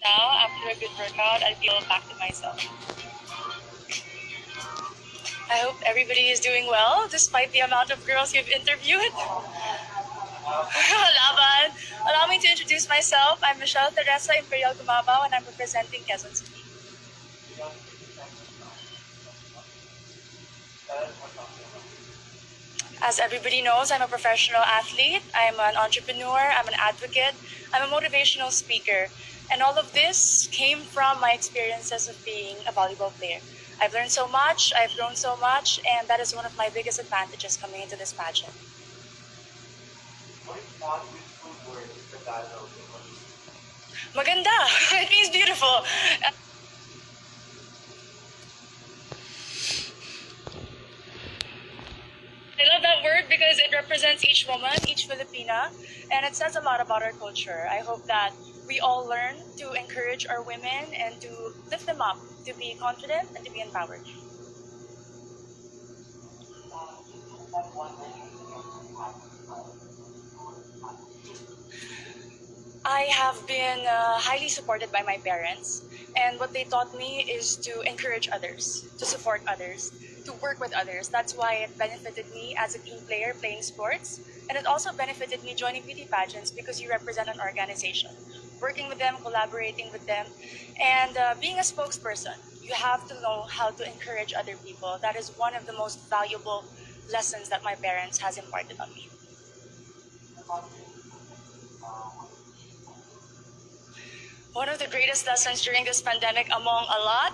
Now, after a good workout, I feel back to myself. I hope everybody is doing well despite the amount of girls you've interviewed. Laban. Allow me to introduce myself. I'm Michelle Teresa Imperial Gumabao and I'm representing Quezon City. As everybody knows, I'm a professional athlete, I'm an entrepreneur, I'm an advocate, I'm a motivational speaker. And all of this came from my experiences of being a volleyball player. I've learned so much, I've grown so much, and that is one of my biggest advantages coming into this pageant. Maganda! It means beautiful. I love that word because it represents each woman, each Filipina, and it says a lot about our culture. I hope that we all learn to encourage our women and to lift them up, to be confident and to be empowered. I have been highly supported by my parents, and what they taught me is to encourage others, to support others, to work with others. That's why it benefited me as a team player playing sports, and it also benefited me joining beauty pageants because you represent an organization. Working with them, collaborating with them, and being a spokesperson, you have to know how to encourage other people. That is one of the most valuable lessons that my parents has imparted on me. One of the greatest lessons during this pandemic, among a lot,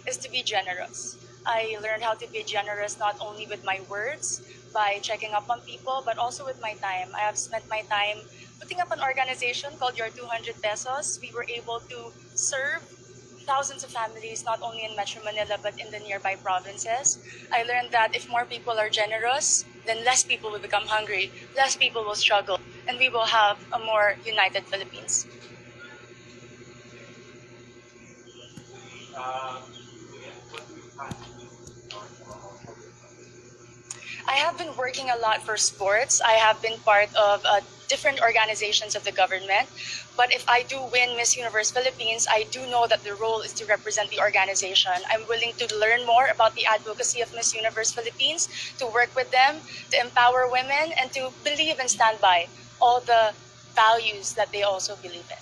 is to be generous. I learned how to be generous not only with my words, by checking up on people, but also with my time. I have spent my time putting up an organization called Your 200 Pesos. We were able to serve thousands of families, not only in Metro Manila, but in the nearby provinces. I learned that if more people are generous, then less people will become hungry, less people will struggle, and we will have a more united Philippines. I have been working a lot for sports. I have been part of different organizations of the government. But if I do win Miss Universe Philippines, I do know that the role is to represent the organization. I'm willing to learn more about the advocacy of Miss Universe Philippines, to work with them, to empower women, and to believe and stand by all the values that they also believe in.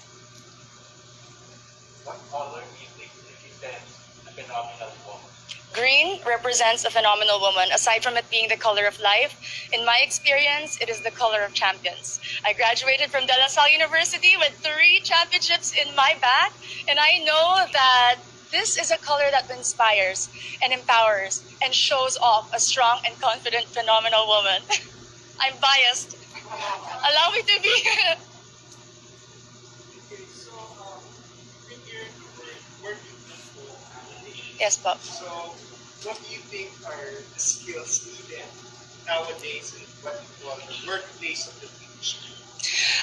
Green represents a phenomenal woman. Aside from it being the color of life, in my experience, it is the color of champions. I graduated from De La Salle University with 3 championships in my back, and I know that this is a color that inspires and empowers and shows off a strong and confident, phenomenal woman. I'm biased. Allow me to be. Yes, Bob. What do you think are the skills needed nowadays in what we call the workplace of the future?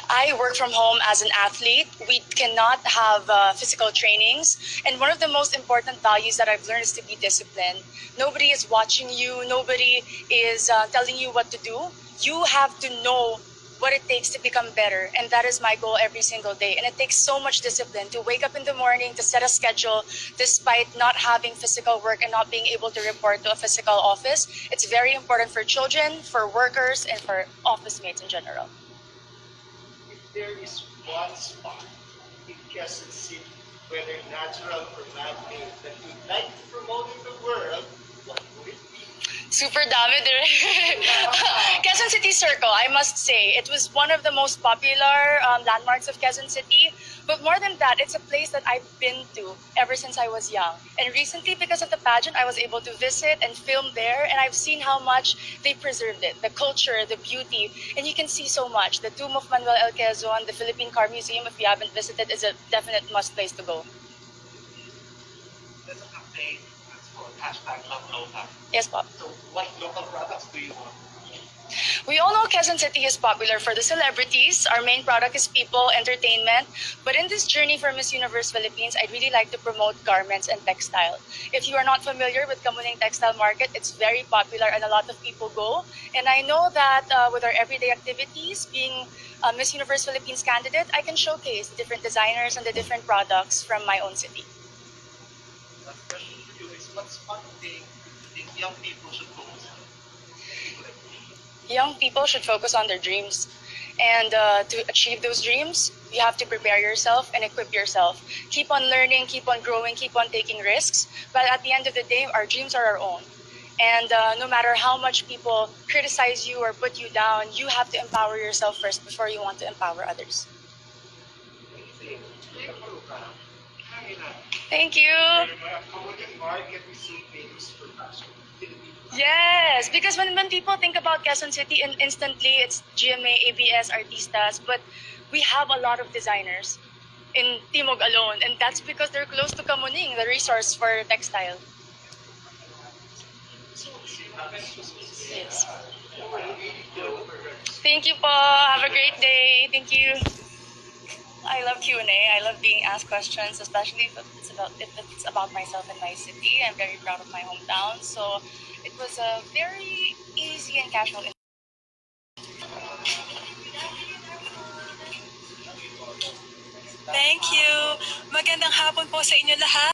I work from home as an athlete. We cannot have physical trainings. And one of the most important values that I've learned is to be disciplined. Nobody is watching you, nobody is telling you what to do. You have to know what it takes to become better. And that is my goal every single day. And it takes so much discipline to wake up in the morning, to set a schedule, despite not having physical work and not being able to report to a physical office. It's very important for children, for workers, and for office mates in general. If there is one spot in Quezon City, whether natural or man-made, that you'd like to promote in the world, what would it be? Super dami dire. Quezon City Circle, I must say. It was one of the most popular landmarks of Quezon City. But more than that, it's a place that I've been to ever since I was young. And recently, because of the pageant, I was able to visit and film there. And I've seen how much they preserved it, the culture, the beauty. And you can see so much. The tomb of Manuel L. Quezon, the Philippine Car Museum, if you haven't visited, is a definite must place to go. There's a campaign that's called hashtag Love Local. Yes, Bob. So what local products do you want? We all know Quezon City is popular for the celebrities. Our main product is people, entertainment. But in this journey for Miss Universe Philippines, I'd really like to promote garments and textile. If you are not familiar with Kamuning Textile Market, it's very popular and a lot of people go. And I know that with our everyday activities, being a Miss Universe Philippines candidate, I can showcase the different designers and the different products from my own city. Last question for you is, what's one thing you think young people should focus on? People like you. Young people should focus on their dreams. And to achieve those dreams, you have to prepare yourself and equip yourself. Keep on learning, keep on growing, keep on taking risks. But at the end of the day, our dreams are our own. And no matter how much people criticize you or put you down, you have to empower yourself first before you want to empower others. Thank you. Yes, because when people think about Quezon City, instantly it's GMA, ABS, Artistas, but we have a lot of designers in Timog alone, and that's because they're close to Kamuning, the resource for textile. Yes. Thank you po. Have a great day. Thank you. I love Q&A. I love being asked questions, especially if it's about myself and my city. I'm very proud of my hometown, so it was a very easy and casual. Thank you. Magandang hapon po sa inyo lahat.